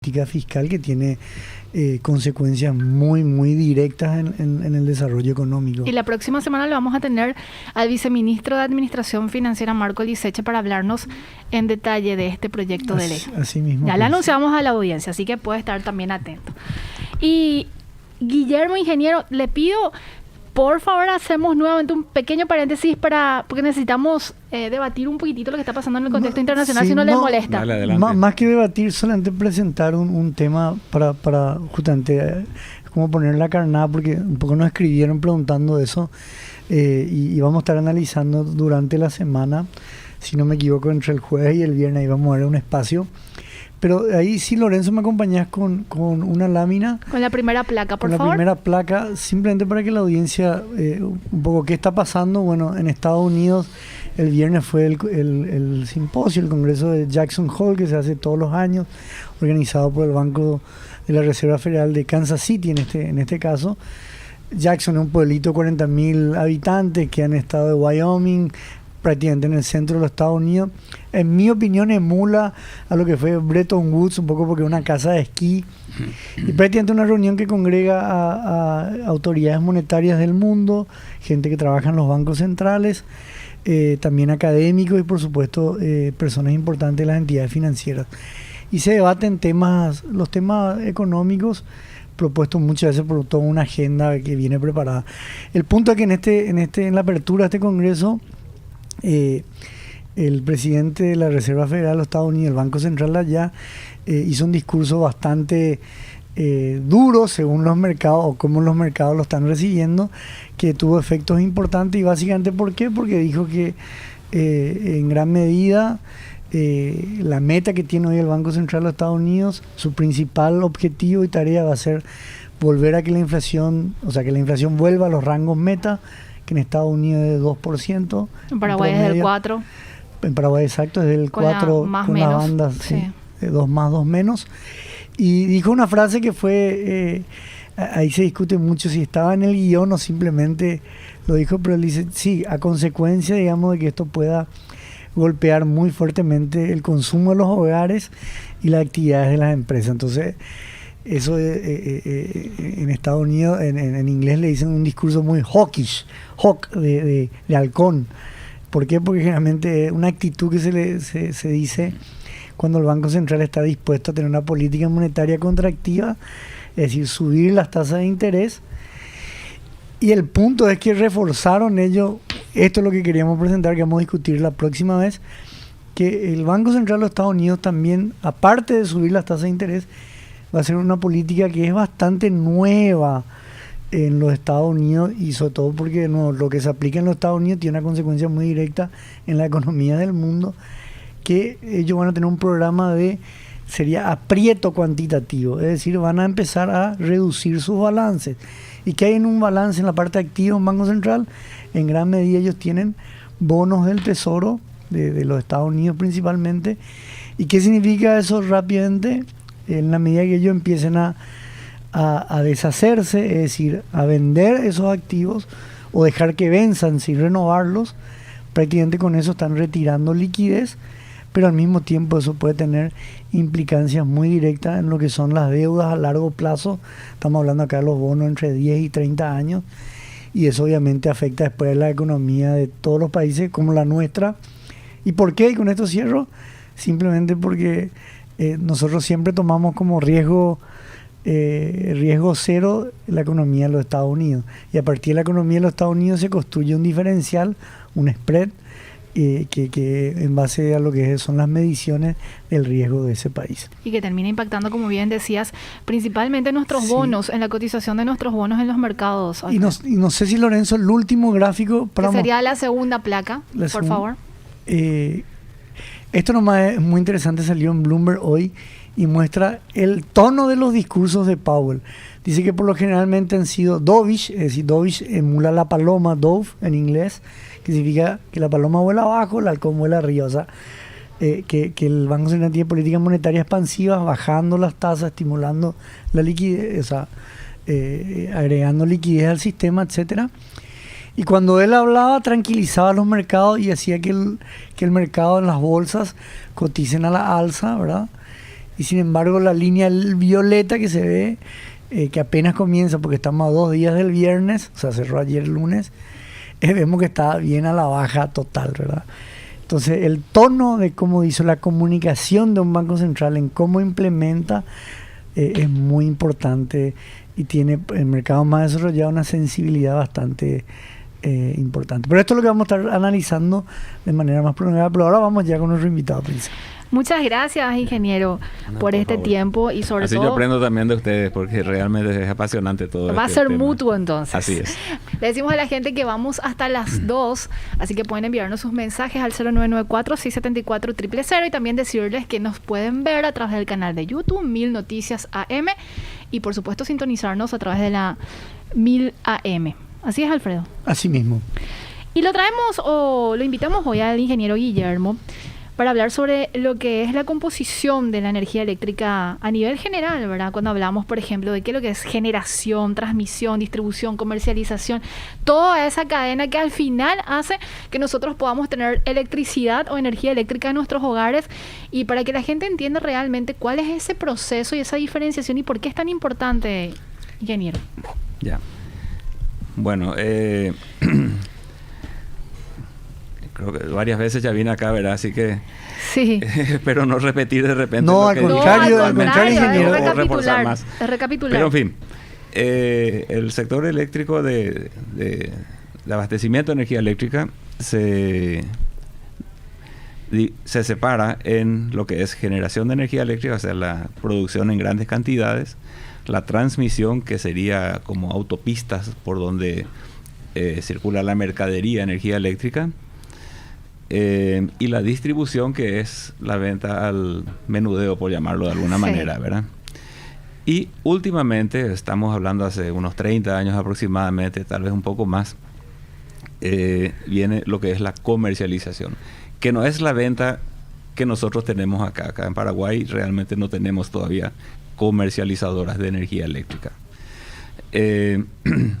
política fiscal que tiene consecuencias muy, muy directas en el desarrollo económico. Y la próxima semana lo vamos a tener al viceministro de Administración Financiera, Marco Liceche, para hablarnos en detalle de este proyecto de ley. Así mismo. Ya le anunciamos a la audiencia, así que puede estar también atento. Y Guillermo, ingeniero, le pido, por favor, hacemos nuevamente un pequeño paréntesis porque necesitamos debatir un poquitito lo que está pasando en el contexto internacional, sí, si no le molesta. Dale, más que debatir, solamente presentar un tema para justamente como poner la carnada, porque un poco nos escribieron preguntando eso, y vamos a estar analizando durante la semana, si no me equivoco, entre el jueves y el viernes, y vamos a ver un espacio. Pero ahí sí, Lorenzo, me acompañás con una lámina. Con la primera placa, por favor. Con la primera placa, simplemente para que la audiencia, un poco, ¿qué está pasando? Bueno, en Estados Unidos, el viernes fue el simposio, el congreso de Jackson Hole, que se hace todos los años, organizado por el Banco de la Reserva Federal de Kansas City, en este caso. Jackson es un pueblito de 40,000 habitantes que han estado de Wyoming, prácticamente en el centro de los Estados Unidos. En mi opinión emula a lo que fue Bretton Woods, un poco porque es una casa de esquí, y prácticamente una reunión que congrega a autoridades monetarias del mundo, gente que trabaja en los bancos centrales, también académicos y por supuesto personas importantes de las entidades financieras. Y se debaten los temas económicos propuestos muchas veces por toda una agenda que viene preparada. El punto es que en la apertura de este congreso, el presidente de la Reserva Federal de los Estados Unidos, el Banco Central allá, hizo un discurso bastante duro según los mercados, o como los mercados lo están recibiendo, que tuvo efectos importantes. Y básicamente, ¿por qué? Porque dijo que en gran medida la meta que tiene hoy el Banco Central de los Estados Unidos, su principal objetivo y tarea va a ser volver a que la inflación vuelva a los rangos meta, que en Estados Unidos es de 2%. En Paraguay es del 4%. En Paraguay, exacto, es del 4%, con la banda, sí, de 2 más, 2 menos. Y dijo una frase que fue, ahí se discute mucho si estaba en el guión o simplemente lo dijo, pero él dice, sí, a consecuencia, digamos, de que esto pueda golpear muy fuertemente el consumo de los hogares y las actividades de las empresas. Entonces, eso en Estados Unidos, en inglés le dicen un discurso muy hawkish, de halcón. ¿Por qué? Porque generalmente es una actitud que se dice cuando el Banco Central está dispuesto a tener una política monetaria contractiva, es decir, subir las tasas de interés. Y el punto es que reforzaron ellos, esto es lo que queríamos presentar, que vamos a discutir la próxima vez, que el Banco Central de los Estados Unidos también, aparte de subir las tasas de interés, va a ser una política que es bastante nueva en los Estados Unidos, y sobre todo porque lo que se aplica en los Estados Unidos tiene una consecuencia muy directa en la economía del mundo, que ellos van a tener un programa sería aprieto cuantitativo, es decir, van a empezar a reducir sus balances. ¿Y qué hay en un balance en la parte activa de un banco central? En gran medida ellos tienen bonos del tesoro de los Estados Unidos principalmente. ¿Y qué significa eso rápidamente? En la medida que ellos empiecen a deshacerse, es decir, a vender esos activos o dejar que venzan sin renovarlos, prácticamente con eso están retirando liquidez, pero al mismo tiempo eso puede tener implicancias muy directas en lo que son las deudas a largo plazo. Estamos hablando acá de los bonos entre 10 y 30 años, y eso obviamente afecta después la economía de todos los países como la nuestra. ¿Y por qué? Y con esto cierro, simplemente porque nosotros siempre tomamos como riesgo cero la economía de los Estados Unidos, y a partir de la economía de los Estados Unidos se construye un diferencial, un spread, que en base a lo que son las mediciones del riesgo de ese país. Y que termina impactando, como bien decías, principalmente nuestros bonos, en la cotización de nuestros bonos en los mercados. Y no sé si, Lorenzo, el último gráfico... Que sería la segunda placa, por favor. Esto nomás es muy interesante, salió en Bloomberg hoy y muestra el tono de los discursos de Powell. Dice que por lo generalmente han sido dovish, es decir, dovish emula la paloma, dove en inglés, que significa que la paloma vuela abajo, el halcón vuela arriba. O sea, que el Banco Central tiene políticas monetarias expansivas, bajando las tasas, estimulando la liquidez, o sea, agregando liquidez al sistema, etcétera. Y cuando él hablaba, tranquilizaba a los mercados y hacía que el mercado en las bolsas coticen a la alza, ¿verdad? y sin embargo la línea violeta que se ve, que apenas comienza, porque estamos a 2 días del viernes, o sea, cerró ayer el lunes, vemos que está bien a la baja total, ¿verdad? Entonces, el tono de cómo hizo la comunicación de un banco central en cómo implementa es muy importante y tiene el mercado más desarrollado una sensibilidad bastante importante. Pero esto es lo que vamos a estar analizando de manera más prolongada, pero ahora vamos ya con nuestro invitado principal. Muchas gracias, ingeniero, por este tiempo y sobre todo... Así yo aprendo también de ustedes porque realmente es apasionante todo. Va a ser mutuo entonces. Así es. Le decimos a la gente que vamos hasta las 2, así que pueden enviarnos sus mensajes al 0994-674-000 y también decirles que nos pueden ver a través del canal de YouTube 1000 Noticias AM y por supuesto sintonizarnos a través de la 1000 AM. Así es, Alfredo. Así mismo. Y lo traemos o lo invitamos hoy al ingeniero Guillermo para hablar sobre lo que es la composición de la energía eléctrica a nivel general, ¿verdad? Cuando hablamos, por ejemplo, de qué es lo que es generación, transmisión, distribución, comercialización, toda esa cadena que al final hace que nosotros podamos tener electricidad o energía eléctrica en nuestros hogares, y para que la gente entienda realmente cuál es ese proceso y esa diferenciación y por qué es tan importante, ingeniero. Ya. Bueno, creo que varias veces ya vine acá, ¿verdad? Así que sí. Espero no repetir de repente. No, al contrario, ingeniero. Recapitular. Pero en fin, el sector eléctrico de abastecimiento de energía eléctrica se separa en lo que es generación de energía eléctrica, o sea, la producción en grandes cantidades, la transmisión, que sería como autopistas por donde circula la mercadería de energía eléctrica, y la distribución, que es la venta al menudeo, por llamarlo de alguna manera, ¿verdad? Y últimamente, estamos hablando hace unos 30 años aproximadamente, tal vez un poco más, viene lo que es la comercialización, que no es la venta que nosotros tenemos acá. Acá en Paraguay realmente no tenemos todavía comercializadoras de energía eléctrica.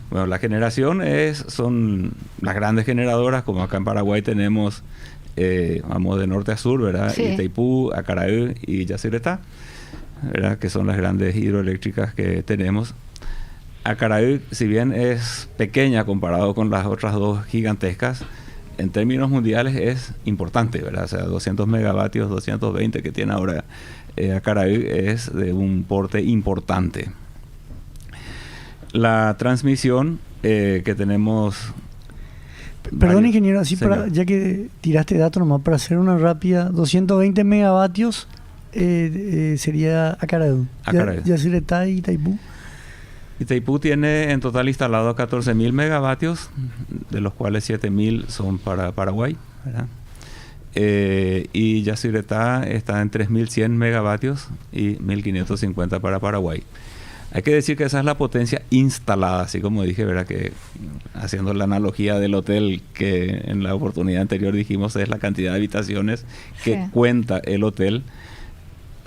Bueno, la generación son las grandes generadoras, como acá en Paraguay tenemos, vamos de norte a sur, ¿verdad? Sí. Itaipú, Acaraú y Yacyretá, ¿verdad? Que son las grandes hidroeléctricas que tenemos. Acaraú, si bien es pequeña comparado con las otras dos gigantescas, en términos mundiales es importante, ¿verdad? O sea, 200 megavatios, 220 que tiene ahora Acaraú es de un porte importante. La transmisión que tenemos... Perdón, ingeniero, así para, ya que tiraste datos nomás, para hacer una rápida, 220 megavatios sería Acaraú. Yacyretá y Itaipú. Itaipú tiene en total instalado 14.000 megavatios, de los cuales 7.000 son para Paraguay, ¿verdad? Y Yacyretá está en 3.100 megavatios y 1.550 para Paraguay. Hay que decir que esa es la potencia instalada, así como dije, ¿verdad? Que haciendo la analogía del hotel, que en la oportunidad anterior dijimos es la cantidad de habitaciones que cuenta el hotel,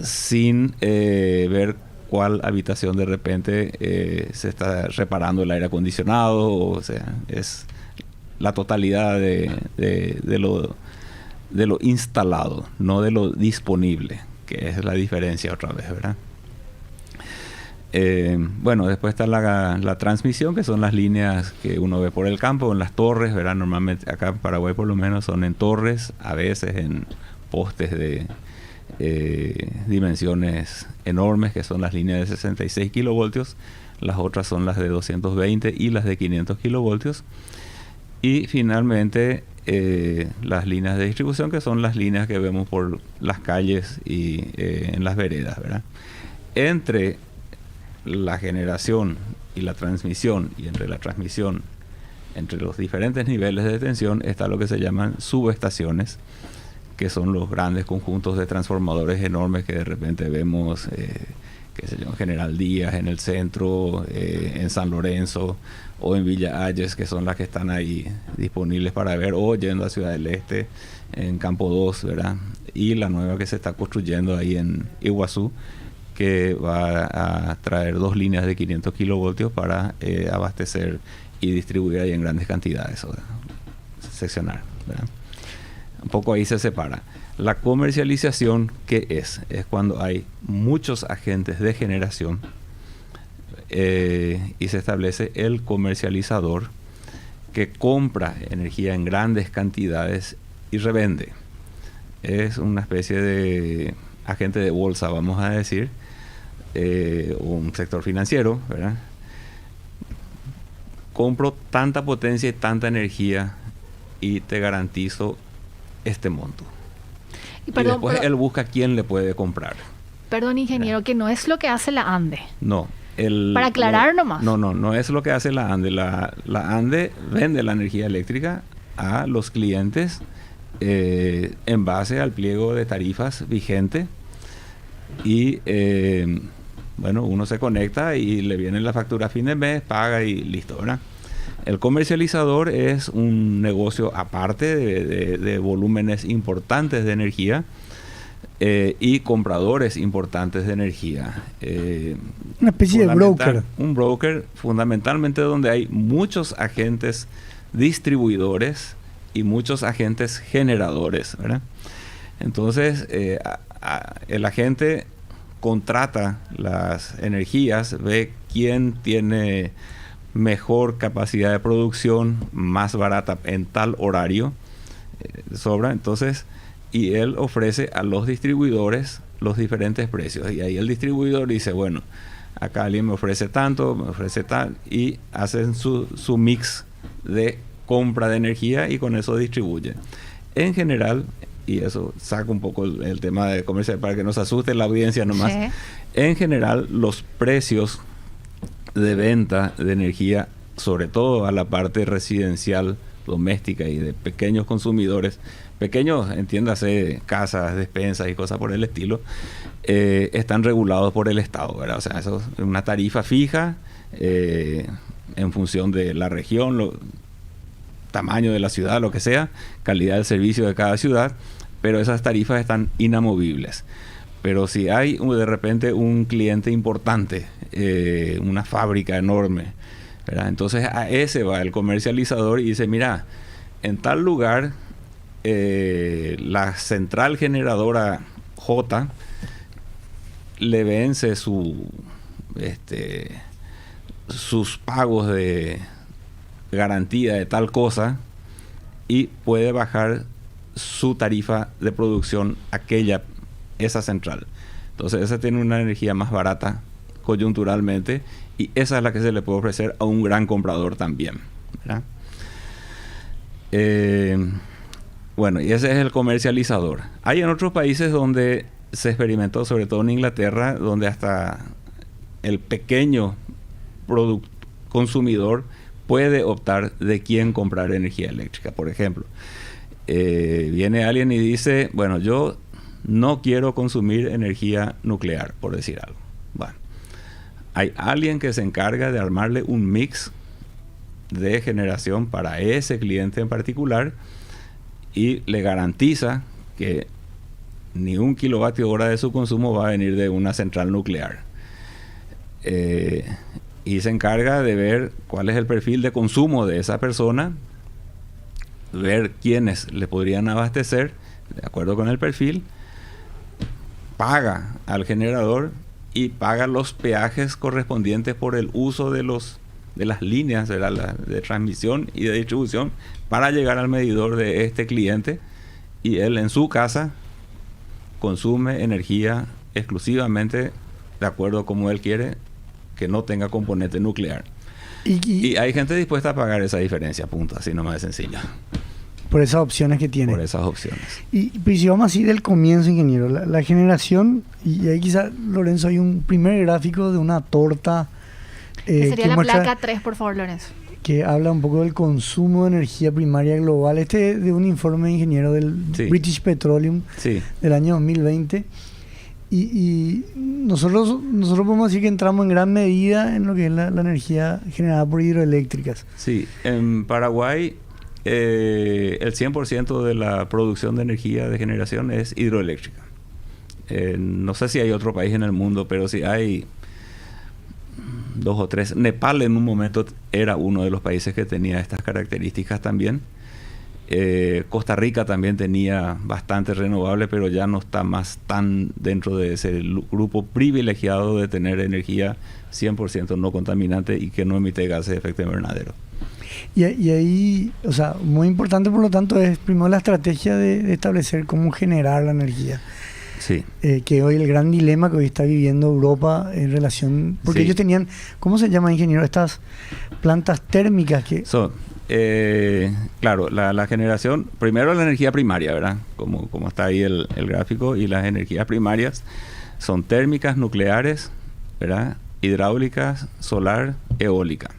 sin ver cuál habitación de repente se está reparando el aire acondicionado, o sea, es la totalidad de lo instalado, no de lo disponible, que es la diferencia otra vez, ¿verdad? Bueno, después está la transmisión, que son las líneas que uno ve por el campo, en las torres, ¿verdad? Normalmente acá en Paraguay por lo menos son en torres, a veces en postes de dimensiones enormes, que son las líneas de 66 kilovoltios, las otras son las de 220 y las de 500 kilovoltios, y finalmente las líneas de distribución, que son las líneas que vemos por las calles y en las veredas, ¿verdad? Entre la generación y la transmisión, y entre la transmisión, entre los diferentes niveles de tensión, está lo que se llaman subestaciones, que son los grandes conjuntos de transformadores enormes que de repente vemos, qué sé yo, en General Díaz, en el centro, en San Lorenzo o en Villa Ayes, que son las que están ahí disponibles para ver, o yendo a Ciudad del Este, en Campo 2, ¿verdad? Y la nueva que se está construyendo ahí en Iguazú, que va a traer 2 líneas de 500 kilovoltios para abastecer y distribuir ahí en grandes cantidades, o seccionar, ¿verdad? Un poco ahí se separa. La comercialización, ¿qué es? Es cuando hay muchos agentes de generación y se establece el comercializador que compra energía en grandes cantidades y revende. Es una especie de agente de bolsa, vamos a decir, un sector financiero, ¿verdad? Compro tanta potencia y tanta energía y te garantizo este monto. Y después él busca quién le puede comprar. Perdón, ingeniero, que no es lo que hace la ANDE. No. Para aclarar nomás. No es lo que hace la ANDE. La ANDE vende la energía eléctrica a los clientes en base al pliego de tarifas vigente y bueno, uno se conecta y le viene la factura a fin de mes, paga y listo, ¿verdad? El comercializador es un negocio aparte de volúmenes importantes de energía y compradores importantes de energía. Una especie de broker. Un broker fundamentalmente donde hay muchos agentes distribuidores y muchos agentes generadores, ¿verdad? Entonces, el agente contrata las energías, ve quién tiene mejor capacidad de producción, más barata en tal horario, sobra, entonces, y él ofrece a los distribuidores los diferentes precios. Y ahí el distribuidor dice, bueno, acá alguien me ofrece tanto, me ofrece tal, y hacen su mix de compra de energía y con eso distribuyen. En general, y eso saca un poco el tema de comercial para que no se asuste la audiencia nomás. Sí. En general, los precios de venta de energía, sobre todo a la parte residencial, doméstica y de pequeños consumidores, pequeños, entiéndase, casas, despensas y cosas por el estilo, están regulados por el Estado, ¿verdad? O sea, eso es una tarifa fija en función de la región, tamaño de la ciudad, lo que sea, calidad del servicio de cada ciudad, pero esas tarifas están inamovibles. Pero si hay de repente un cliente importante, una fábrica enorme, ¿verdad? Entonces a ese va el comercializador y dice, mira, en tal lugar la central generadora J le vence sus pagos de garantía de tal cosa y puede bajar su tarifa de producción esa central. Entonces esa tiene una energía más barata coyunturalmente y esa es la que se le puede ofrecer a un gran comprador también, ¿verdad? Bueno, y ese es el comercializador. Hay en otros países donde se experimentó, sobre todo en Inglaterra, donde hasta el pequeño consumidor puede optar de quién comprar energía eléctrica. Por ejemplo, viene alguien y dice, bueno, yo no quiero consumir energía nuclear, por decir algo. Bueno, hay alguien que se encarga de armarle un mix de generación para ese cliente en particular y le garantiza que ni 1 kilovatio hora de su consumo va a venir de una central nuclear. Y se encarga de ver cuál es el perfil de consumo de esa persona, ver quiénes le podrían abastecer de acuerdo con el perfil, paga al generador y paga los peajes correspondientes por el uso de las líneas de transmisión y de distribución para llegar al medidor de este cliente, y él en su casa consume energía exclusivamente de acuerdo como él quiere, que no tenga componente nuclear. Y hay gente dispuesta a pagar esa diferencia, punto, así nomás de sencillo. Por esas opciones que tiene. Por esas opciones. Y pues, si vamos así del comienzo, ingeniero, la generación, y ahí quizá, Lorenzo, hay un primer gráfico de una torta. Que sería la placa 3, por favor, Lorenzo. Que habla un poco del consumo de energía primaria global. Este es de un informe, ingeniero, del British Petroleum del año 2020. Y nosotros podemos decir que entramos en gran medida en lo que es la energía generada por hidroeléctricas. Sí, en Paraguay el 100% de la producción de energía de generación es hidroeléctrica. No sé si hay otro país en el mundo, pero sí hay 2 o 3. Nepal en un momento era uno de los países que tenía estas características también. Costa Rica también tenía bastante renovable, pero ya no está más tan dentro de ese grupo privilegiado de tener energía 100% no contaminante y que no emite gases de efecto invernadero. Y ahí, o sea, muy importante por lo tanto es primero la estrategia de establecer cómo generar la energía. Sí. Que hoy el gran dilema que hoy está viviendo Europa en relación... Porque ellos tenían, ¿cómo se llama, ingeniero? Estas plantas térmicas que... Claro, la generación, primero la energía primaria, ¿verdad? Como está ahí el gráfico, y las energías primarias son térmicas, nucleares, ¿verdad? Hidráulicas, solar, eólica.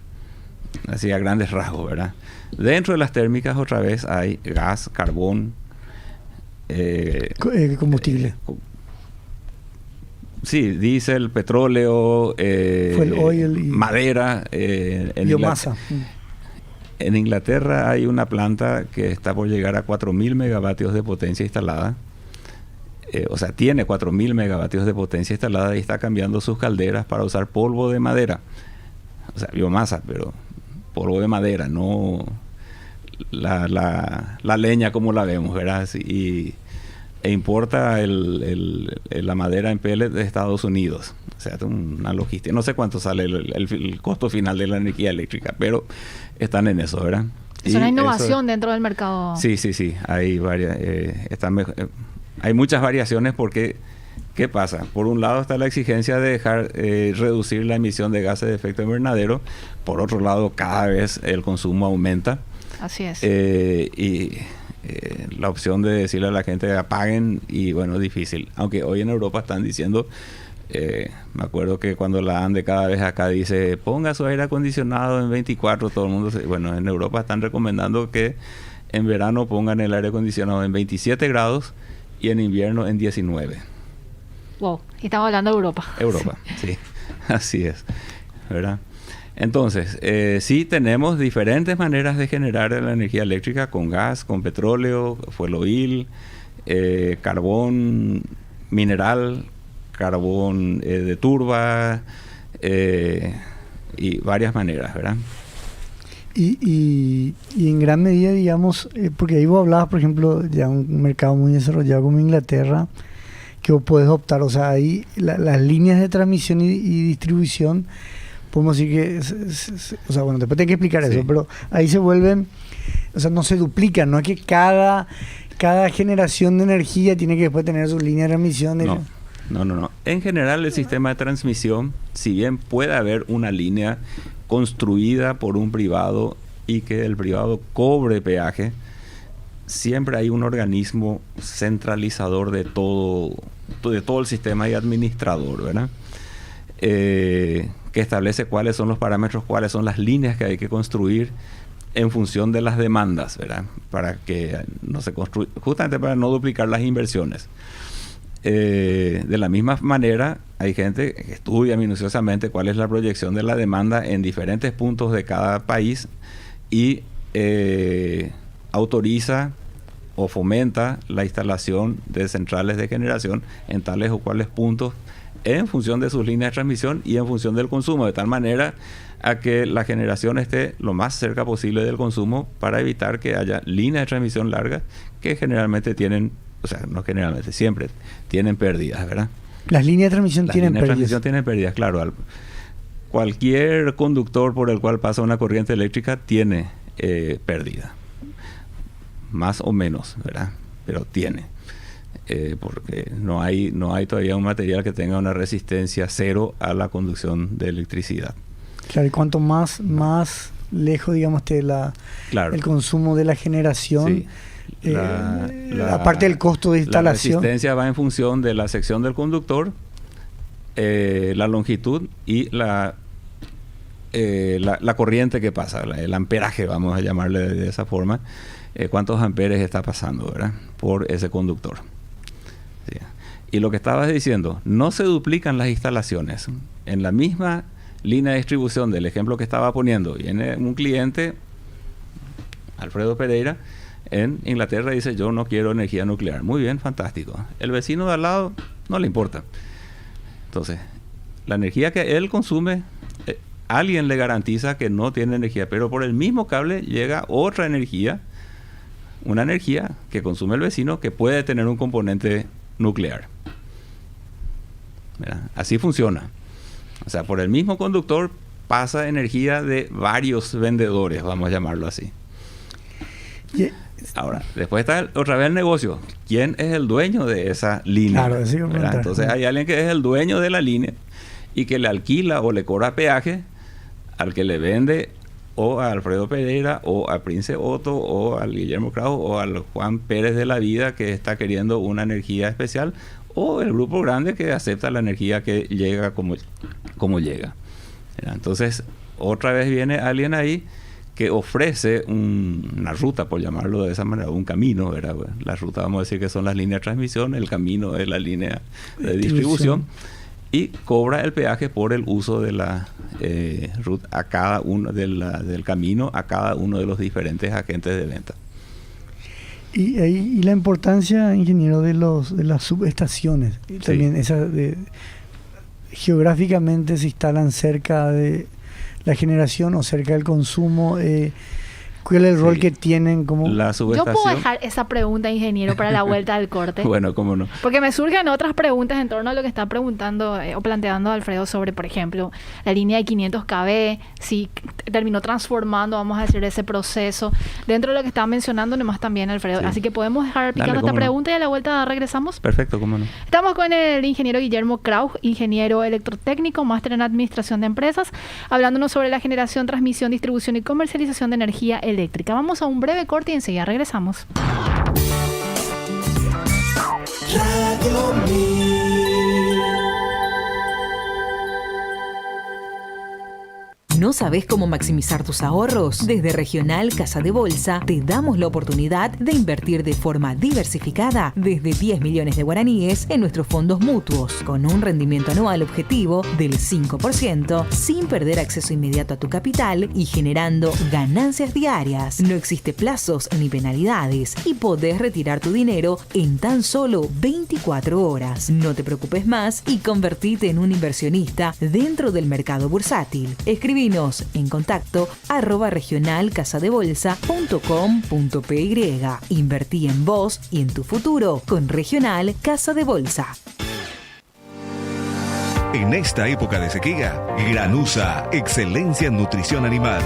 Así a grandes rasgos, ¿verdad? Dentro de las térmicas otra vez hay gas, carbón, combustible. Sí, diésel, petróleo, Fuel oil y madera, biomasa. En Inglaterra hay una planta que está por llegar a 4.000 megavatios de potencia instalada. O sea, tiene 4.000 megavatios de potencia instalada y está cambiando sus calderas para usar polvo de madera. O sea, biomasa, pero polvo de madera, no la leña como la vemos, ¿verdad? E importa la madera en pellet de Estados Unidos. O sea, una logística. No sé cuánto sale el costo final de la energía eléctrica, pero están en eso, ¿verdad? Es una innovación dentro del mercado. Sí. Hay varias. Hay muchas variaciones porque, ¿qué pasa? Por un lado está la exigencia de dejar reducir la emisión de gases de efecto invernadero. Por otro lado, cada vez el consumo aumenta. Así es. La opción de decirle a la gente apaguen, y bueno, es difícil. Aunque hoy en Europa están diciendo, me acuerdo que cuando la ANDE cada vez acá dice, ponga su aire acondicionado en 24, todo el mundo, bueno, en Europa están recomendando que en verano pongan el aire acondicionado en 27 grados y en invierno en 19. Wow, y estamos hablando de Europa. Europa, sí, así es, ¿verdad? Entonces, sí tenemos diferentes maneras de generar la energía eléctrica con gas, con petróleo, fuel oil, carbón mineral, carbón de turba, y varias maneras, ¿verdad? Y en gran medida, digamos, porque ahí vos hablabas, por ejemplo, ya un mercado muy desarrollado como Inglaterra, que vos podés optar, o sea, ahí las líneas de transmisión y distribución, podemos decir que, o sea, bueno, después tengo que explicar eso, pero ahí se vuelven, o sea, no se duplican, no es que cada generación de energía tiene que después tener su línea de transmisión. No. En general, el sistema de transmisión, si bien puede haber una línea construida por un privado y que el privado cobre peaje, siempre hay un organismo centralizador de todo el sistema y administrador, ¿verdad? Que establece cuáles son los parámetros, cuáles son las líneas que hay que construir en función de las demandas, ¿verdad? Para que no se construya, justamente para no duplicar las inversiones. De la misma manera, hay gente que estudia minuciosamente cuál es la proyección de la demanda en diferentes puntos de cada país y autoriza o fomenta la instalación de centrales de generación en tales o cuales puntos en función de sus líneas de transmisión y en función del consumo, de tal manera a que la generación esté lo más cerca posible del consumo para evitar que haya líneas de transmisión largas que generalmente tienen, o sea, no generalmente, siempre tienen pérdidas, ¿verdad? Las líneas de transmisión tienen pérdidas. Las líneas de transmisión tienen pérdidas, claro. Cualquier conductor por el cual pasa una corriente eléctrica tiene pérdida. Más o menos, ¿verdad? Pero tiene. Porque no hay todavía un material que tenga una resistencia cero a la conducción de electricidad. Claro, y cuanto más lejos, digamos, esté el consumo de la generación, aparte del costo de instalación. La resistencia va en función de la sección del conductor, la longitud y la corriente que pasa, el amperaje, vamos a llamarle de esa forma, cuántos amperes está pasando, ¿verdad? Por ese conductor. Sí. Y lo que estabas diciendo, no se duplican las instalaciones. En la misma línea de distribución del ejemplo que estaba poniendo, viene un cliente, Alfredo Pereira, en Inglaterra, dice, yo no quiero energía nuclear. Muy bien, fantástico. El vecino de al lado no le importa. Entonces, la energía que él consume, alguien le garantiza que no tiene energía, pero por el mismo cable llega otra energía una energía que consume el vecino que puede tener un componente nuclear. ¿Verdad? Así funciona. O sea, por el mismo conductor pasa energía de varios vendedores, vamos a llamarlo así. Ahora, después está otra vez el negocio. ¿Quién es el dueño de esa línea? Claro, sí, entonces hay alguien que es el dueño de la línea y que le alquila o le cobra peaje al que le vende o a Alfredo Pereira o a Prince Otto o al Guillermo Krauss o al Juan Pérez de la vida que está queriendo una energía especial, o el grupo grande que acepta la energía que llega como llega. Entonces, otra vez viene alguien ahí que ofrece una ruta, por llamarlo de esa manera, un camino, ¿verdad? La ruta, vamos a decir que son las líneas de transmisión, el camino es la línea de distribución, y cobra el peaje por el uso de la ruta a cada uno del camino a cada uno de los diferentes agentes de venta. Y la importancia, ingeniero, de las subestaciones. Sí. También geográficamente se instalan cerca de la generación o cerca del consumo. ¿Cuál es el rol que tienen como la subestación? Yo puedo dejar esa pregunta, ingeniero, para la vuelta del corte. Bueno, cómo no. Porque me surgen otras preguntas en torno a lo que está preguntando o planteando Alfredo sobre, por ejemplo, la línea de 500 kV, si terminó transformando, vamos a decir, ese proceso. Dentro de lo que estaba mencionando, nomás también, Alfredo. Sí. Así que podemos dejar picando esta pregunta y a la vuelta regresamos. Perfecto, cómo no. Estamos con el ingeniero Guillermo Krauss, ingeniero electrotécnico, máster en administración de empresas, hablándonos sobre la generación, transmisión, distribución y comercialización de energía eléctrica. Vamos a un breve corte y enseguida regresamos. Radio Mil. ¿No sabes cómo maximizar tus ahorros? Desde Regional Casa de Bolsa te damos la oportunidad de invertir de forma diversificada desde 10 millones de guaraníes en nuestros fondos mutuos, con un rendimiento anual objetivo del 5%, sin perder acceso inmediato a tu capital y generando ganancias diarias. No existe plazos ni penalidades y podés retirar tu dinero en tan solo 24 horas. No te preocupes más y convertite en un inversionista dentro del mercado bursátil. Escribinos en contacto @regionalcasadebolsa.com.py. Invertí en vos y en tu futuro con Regional Casa de Bolsa. En esta época de sequía, Granusa, excelencia en nutrición animal.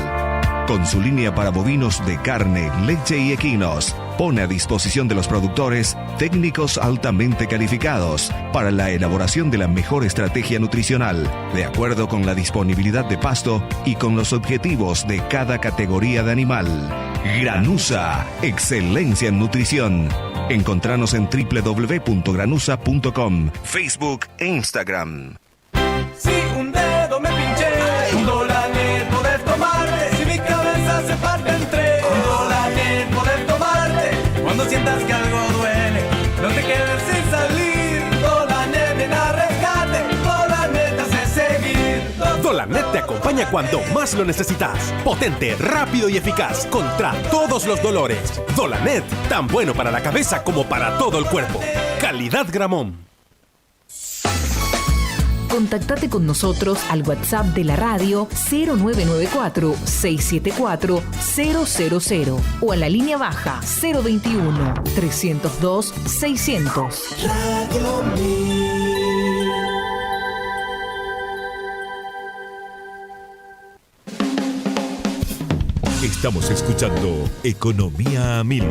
Con su línea para bovinos de carne, leche y equinos, pone a disposición de los productores técnicos altamente calificados para la elaboración de la mejor estrategia nutricional, de acuerdo con la disponibilidad de pasto y con los objetivos de cada categoría de animal. Granusa, excelencia en nutrición. Encontranos en www.granusa.com, Facebook e Instagram. Si un dedo me pinché, un Dolanet poder tomarte. Si mi cabeza se parte en tres, un Dolanet poder tomarte. Cuando sientas que algo duele, no te quedes sin salir. Dolanet ven a rescate, Dolanet hace seguir. Dolanet te acompaña cuando más lo necesitas. Potente, rápido y eficaz contra todos los dolores. Dolanet, tan bueno para la cabeza como para todo el cuerpo. Calidad Gramón. Contactate con nosotros al WhatsApp de la radio 0994-674-000 o a la línea baja 021-302-600. Radio Mil. Estamos escuchando Economía a Mil.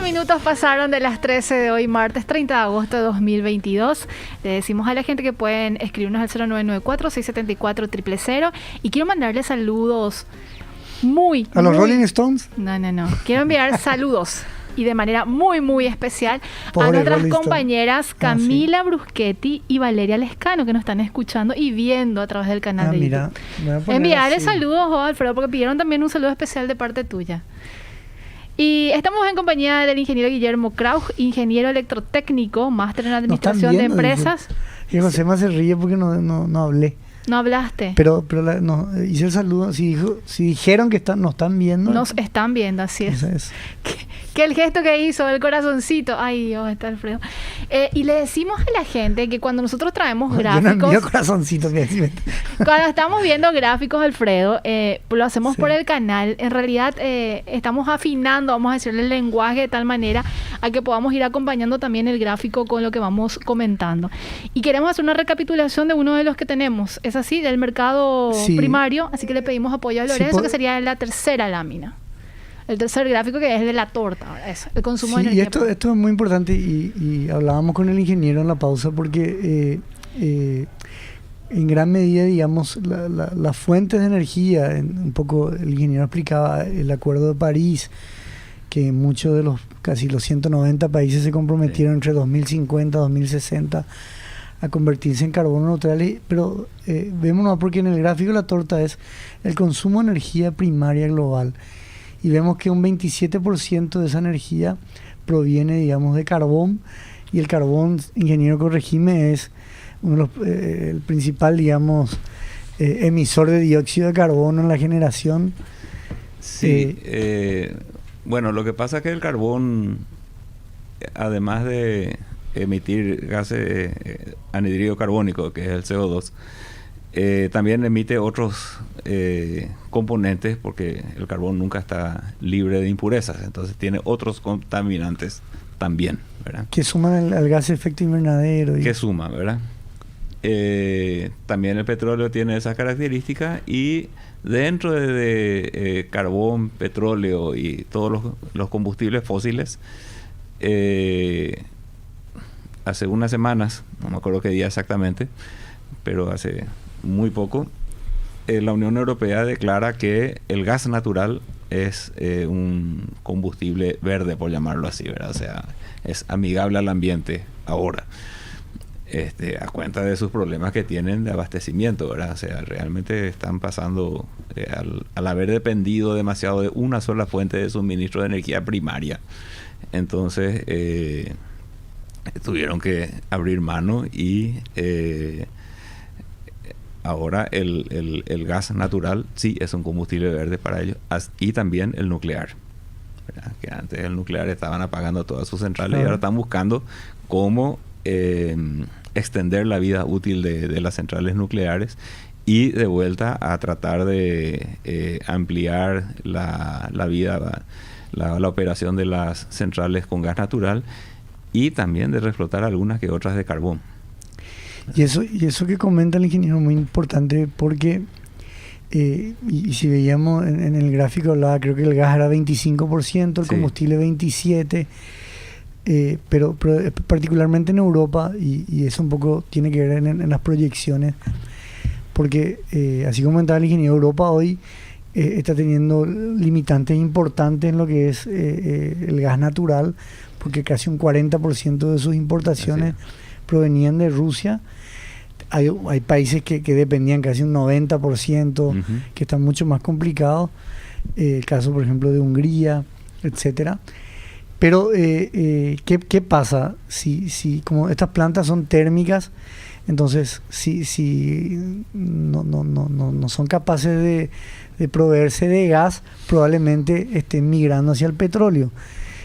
Minutos pasaron de las 13 de hoy, martes 30 de agosto de 2022. Le decimos a la gente que pueden escribirnos al 0994-674-000 y quiero mandarles saludos ¿A los Rolling Stones? No. Quiero enviar saludos y de manera muy, muy especial a nuestras compañeras Camila Bruschetti y Valeria Lescano, que nos están escuchando y viendo a través del canal de YouTube. Enviarles saludos, Alfredo, porque pidieron también un saludo especial de parte tuya. Y estamos en compañía del ingeniero Guillermo Krauch, ingeniero electrotécnico, máster en administración de empresas. Y José se ríe porque no hablé. No hablaste. Pero hice el saludo. Si dijeron que nos están viendo. Nos están viendo, así es. Que el gesto que hizo, el corazoncito. Ay, Dios, está Alfredo. Y le decimos a la gente que cuando nosotros traemos gráficos. Yo no envío corazoncitos. Cuando estamos viendo gráficos, Alfredo, lo hacemos por el canal. En realidad, estamos afinando, vamos a decirle, el lenguaje de tal manera a que podamos ir acompañando también el gráfico con lo que vamos comentando. Y queremos hacer una recapitulación de uno de los que tenemos. Es así, del mercado primario. Así que le pedimos apoyo a Lorenzo, que sería la tercera lámina. El tercer gráfico, que es de la torta, el consumo de energía. Y esto es muy importante y hablábamos con el ingeniero en la pausa porque en gran medida, digamos, las fuentes de energía, un poco el ingeniero explicaba el Acuerdo de París, que muchos de casi los 190 países se comprometieron entre 2050 y 2060 a convertirse en carbono neutrales, pero vemos porque en el gráfico de la torta es el consumo de energía primaria global. Y vemos que un 27% de esa energía proviene, digamos, de carbón, y el carbón, ingeniero corregime, es el principal, digamos, emisor de dióxido de carbono en la generación. Sí, bueno, lo que pasa es que el carbón, además de emitir gases anhídrido carbónico, que es el CO2, también emite otros componentes, porque el carbón nunca está libre de impurezas, entonces tiene otros contaminantes también, ¿verdad? Que suman al gas de efecto invernadero. Que suma, ¿verdad? También el petróleo tiene esas características, y dentro de carbón, petróleo y todos los combustibles fósiles, hace unas semanas, no me acuerdo qué día exactamente, pero hace muy poco, la Unión Europea declara que el gas natural es un combustible verde, por llamarlo así, ¿verdad? O sea, es amigable al ambiente ahora, a cuenta de sus problemas que tienen de abastecimiento, ¿verdad? O sea, realmente están pasando, al haber dependido demasiado de una sola fuente de suministro de energía primaria, entonces tuvieron que abrir mano y ahora el gas natural sí es un combustible verde para ellos, y también el nuclear, ¿verdad? Que antes el nuclear estaban apagando todas sus centrales, y ahora están buscando cómo extender la vida útil de las centrales nucleares, y de vuelta a tratar de ampliar la vida, la operación de las centrales con gas natural, y también de reflotar algunas que otras de carbón. Y eso que comenta el ingeniero es muy importante, porque y si veíamos en el gráfico, creo que el gas era 25%, el combustible 27%, pero particularmente en Europa, y eso un poco tiene que ver en las proyecciones, porque así como comentaba el ingeniero, Europa hoy está teniendo limitantes importantes en lo que es el gas natural, porque casi un 40% de sus importaciones provenían de Rusia. Hay países que dependían casi un 90%, que están mucho más complicados. El caso, por ejemplo, de Hungría, etcétera. Pero, ¿qué pasa? Si como estas plantas son térmicas, entonces, si no son capaces de proveerse de gas, probablemente estén migrando hacia el petróleo.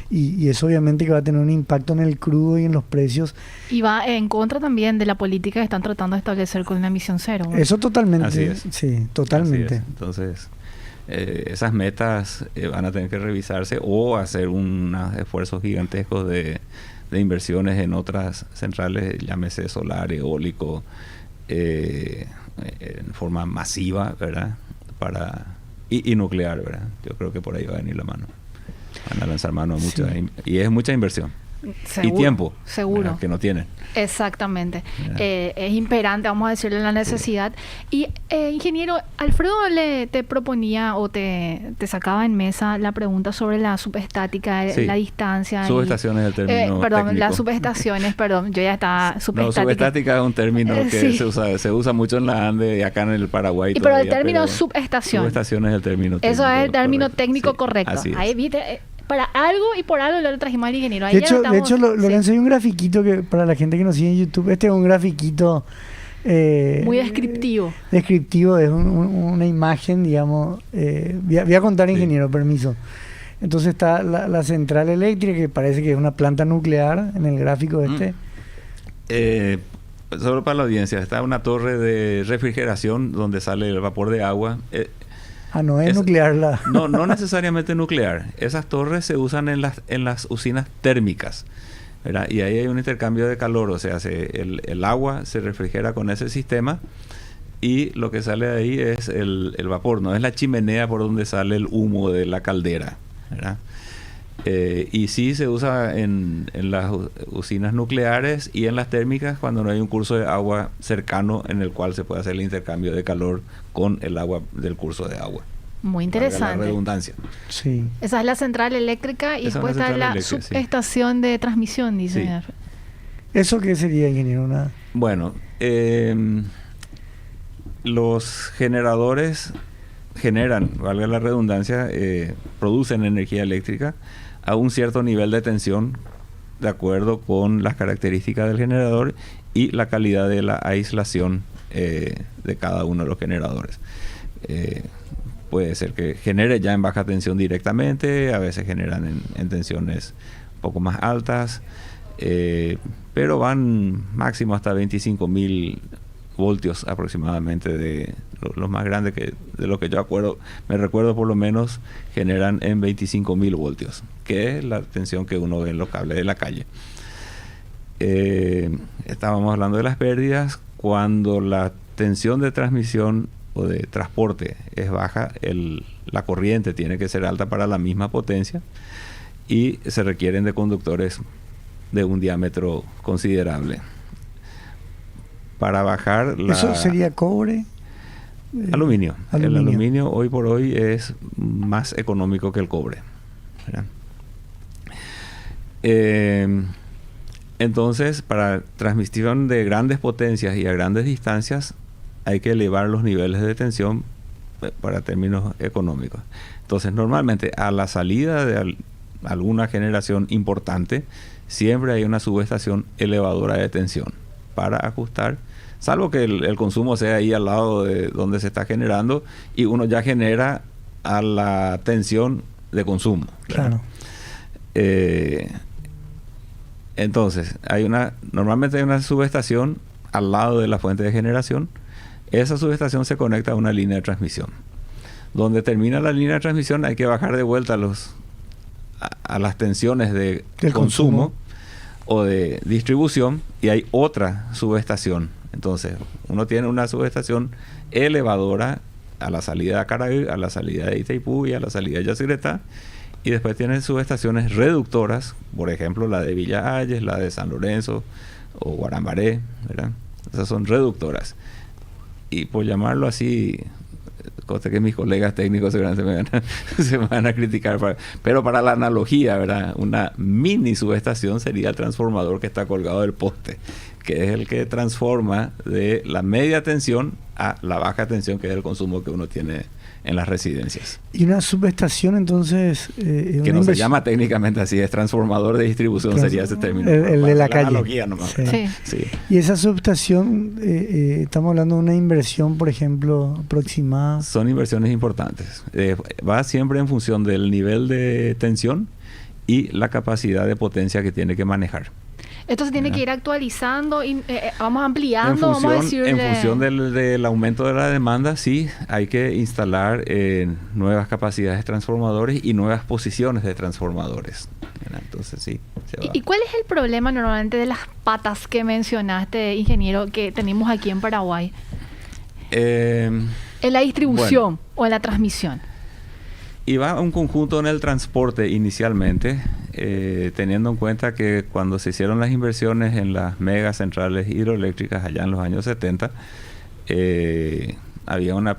Y eso obviamente que va a tener un impacto en el crudo y en los precios. Y va en contra también de la política que están tratando de establecer con una emisión cero, ¿no? Eso totalmente. Así es. Sí, totalmente. Entonces, esas metas van a tener que revisarse, o hacer unos esfuerzos gigantescos de inversiones en otras centrales, llámese solar, eólico, en forma masiva, ¿verdad? Y nuclear, ¿verdad? Yo creo que por ahí va a venir la mano. Van a lanzar mano a mucha, y es mucha inversión. Seguro, y tiempo, seguro, que no tienen. Exactamente. Es imperante, vamos a decirle, la necesidad. Y, ingeniero, Alfredo te proponía o te sacaba en mesa la pregunta sobre la subestática, la distancia. Subestaciones es el término perdón, técnico. Las subestaciones, perdón, yo ya estaba subestática. No, subestática es un término que se usa mucho en la Ande y acá en el Paraguay. Y pero el término subestación. Subestación es el término técnico. Eso es el término técnico correcto. Así es. Ahí viste... Para algo y por algo lo trajimos al ingeniero. De hecho, Lorenzo, hay un grafiquito que para la gente que nos sigue en YouTube, este es un grafiquito muy descriptivo. Descriptivo, es una imagen, digamos. Voy a contar, ingeniero, permiso. Entonces está la central eléctrica, que parece que es una planta nuclear en el gráfico Solo para la audiencia, está una torre de refrigeración donde sale el vapor de agua. No es nuclear la... No necesariamente nuclear. Esas torres se usan en las usinas térmicas, ¿verdad? Y ahí hay un intercambio de calor, o sea, el agua se refrigera con ese sistema y lo que sale de ahí es el vapor, no es la chimenea por donde sale el humo de la caldera, ¿verdad? Y sí se usa en las usinas nucleares y en las térmicas cuando no hay un curso de agua cercano en el cual se puede hacer el intercambio de calor con el agua del curso de agua. Muy interesante. La redundancia. Sí. Esa es la central eléctrica y después está la subestación de transmisión, dice. Sí. ¿Eso qué sería, ingeniero? Bueno, los generadores generan, valga la redundancia, producen energía eléctrica a un cierto nivel de tensión de acuerdo con las características del generador y la calidad de la aislación de cada uno de los generadores. Puede ser que genere ya en baja tensión directamente, a veces generan en tensiones un poco más altas, pero van máximo hasta 25.000 voltios aproximadamente, de los más grandes de lo que yo me recuerdo por lo menos, generan en 25.000 voltios, que es la tensión que uno ve en los cables de la calle. Estábamos hablando de las pérdidas. Cuando la tensión de transmisión o de transporte es baja, la corriente tiene que ser alta para la misma potencia y se requieren de conductores de un diámetro considerable. Para bajar ¿Eso sería cobre? Aluminio. El aluminio hoy por hoy es más económico que el cobre, ¿verdad? Entonces, para transmisión de grandes potencias y a grandes distancias hay que elevar los niveles de tensión para términos económicos. Entonces, normalmente a la salida de alguna generación importante siempre hay una subestación elevadora de tensión para ajustar, salvo que el consumo sea ahí al lado de donde se está generando y uno ya genera a la tensión de consumo, ¿verdad? Claro. Entonces, normalmente hay una subestación al lado de la fuente de generación. Esa subestación se conecta a una línea de transmisión. Donde termina la línea de transmisión hay que bajar de vuelta a las tensiones de consumo o de distribución, y hay otra subestación. Entonces, uno tiene una subestación elevadora a la salida de Caraí, a la salida de Itaipú y a la salida de Yacyretá, y después tiene subestaciones reductoras, por ejemplo la de Villa Ayes, la de San Lorenzo o Guarambaré, ¿verdad? Esas son reductoras. Y por llamarlo así, cosa que mis colegas técnicos seguramente se van a criticar, pero para la analogía, ¿verdad? Una mini subestación sería el transformador que está colgado del poste, que es el que transforma de la media tensión a la baja tensión, que es el consumo que uno tiene en las residencias. Y una subestación, entonces... que no se llama técnicamente así, es transformador de distribución, sería ese término. El de la calle. Analogía nomás. Sí. Sí. Y esa subestación, estamos hablando de una inversión, por ejemplo, aproximada. Son inversiones importantes. Va siempre en función del nivel de tensión y la capacidad de potencia que tiene que manejar. Esto se tiene que ir actualizando y vamos ampliando, vamos a decir. En función del aumento de la demanda, sí, hay que instalar nuevas capacidades de transformadores y nuevas posiciones de transformadores. Entonces, sí. ¿Y cuál es el problema normalmente de las patas que mencionaste, ingeniero, que tenemos aquí en Paraguay? ¿En la distribución o en la transmisión? Y va un conjunto en el transporte inicialmente. teniendo en cuenta que cuando se hicieron las inversiones en las megacentrales hidroeléctricas allá en los años 70, había una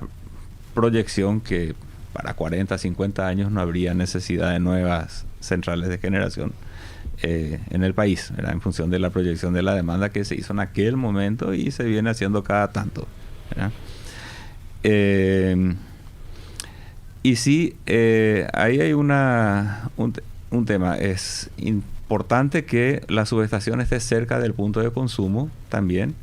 proyección que para 40, 50 años no habría necesidad de nuevas centrales de generación en el país, ¿verdad? En función de la proyección de la demanda que se hizo en aquel momento y se viene haciendo cada tanto, ¿verdad? Y sí, ahí hay un tema. Es importante que la subestación esté cerca del punto de consumo también.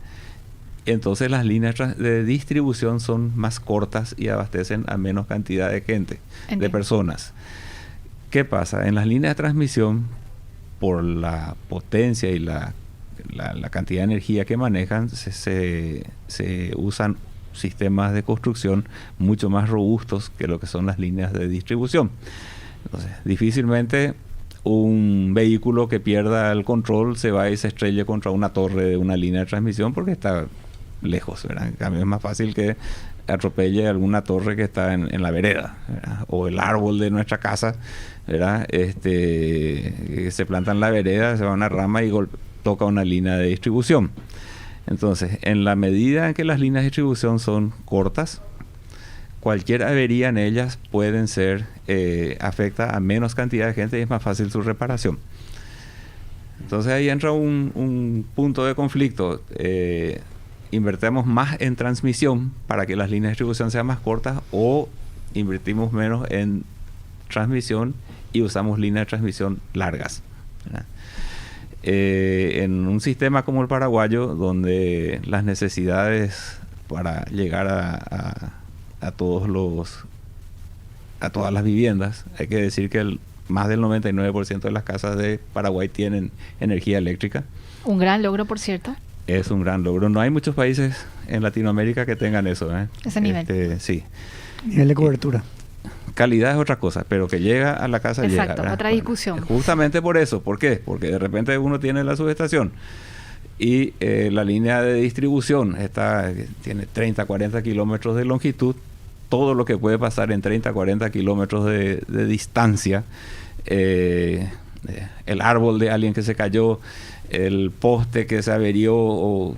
Entonces las líneas de distribución son más cortas y abastecen a menos cantidad de gente, de personas. ¿Qué pasa? En las líneas de transmisión, por la potencia y la cantidad de energía que manejan, se usan sistemas de construcción mucho más robustos que lo que son las líneas de distribución. Entonces, difícilmente un vehículo que pierda el control se va y se estrelle contra una torre de una línea de transmisión porque está lejos, ¿verdad? En cambio es más fácil que atropelle alguna torre que está en la vereda, ¿verdad? O el árbol de nuestra casa, ¿verdad? Que se planta en la vereda, se va a una rama y toca una línea de distribución. Entonces, en la medida en que las líneas de distribución son cortas, cualquier avería en ellas pueden ser, afecta a menos cantidad de gente y es más fácil su reparación. Entonces ahí entra un punto de conflicto. Invertimos más en transmisión para que las líneas de distribución sean más cortas, o invertimos menos en transmisión y usamos líneas de transmisión largas, ¿verdad? En un sistema como el paraguayo, donde las necesidades para llegar a todas las viviendas, hay que decir que más del 99% de las casas de Paraguay tienen energía eléctrica. Un gran logro, por cierto. Es un gran logro. No hay muchos países en Latinoamérica que tengan eso, ese nivel. Sí. Nivel de cobertura. Calidad es otra cosa, pero que llega a la casa. Exacto, llega, otra discusión. Justamente por eso. ¿Por qué? Porque de repente uno tiene la subestación y la línea de distribución tiene 30, 40 kilómetros de longitud. Todo lo que puede pasar en 30, 40 kilómetros de distancia, el árbol de alguien que se cayó, el poste que se averió, o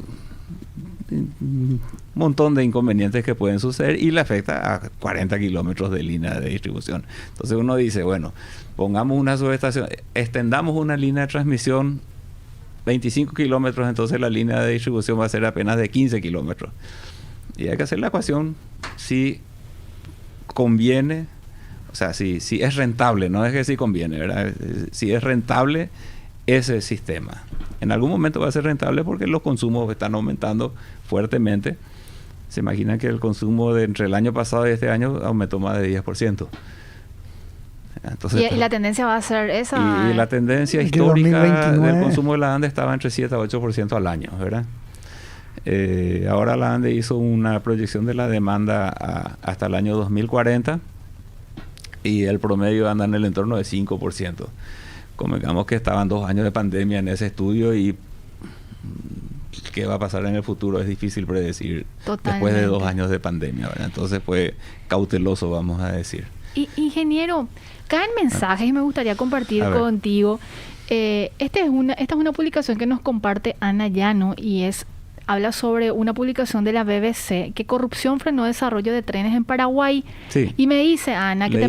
un montón de inconvenientes que pueden suceder, y le afecta a 40 kilómetros de línea de distribución. Entonces uno dice, bueno, pongamos una subestación, extendamos una línea de transmisión 25 kilómetros, entonces la línea de distribución va a ser apenas de 15 kilómetros. Y hay que hacer la ecuación si conviene, o sea, si es rentable, no es que si conviene, ¿verdad? Si es rentable ese sistema. En algún momento va a ser rentable porque los consumos están aumentando fuertemente. Se imagina que el consumo de entre el año pasado y este año aumentó más de 10%. Entonces, ¿Y la tendencia va a ser esa? Y la tendencia histórica del consumo de la ANDE estaba entre 7 a 8% al año, ¿verdad? Ahora la ANDE hizo una proyección de la demanda hasta el año 2040 y el promedio anda en el entorno de 5%. Convengamos que estaban 2 años de pandemia en ese estudio y qué va a pasar en el futuro es difícil predecir. Totalmente. Después de 2 años de pandemia, ¿verdad? Entonces fue cauteloso, vamos a decir. Y, ingeniero, caen mensajes y me gustaría compartir contigo. Esta es una publicación que nos comparte Ana Llano y habla sobre una publicación de la BBC que corrupción frenó desarrollo de trenes en Paraguay. Sí. Y me dice, Ana, que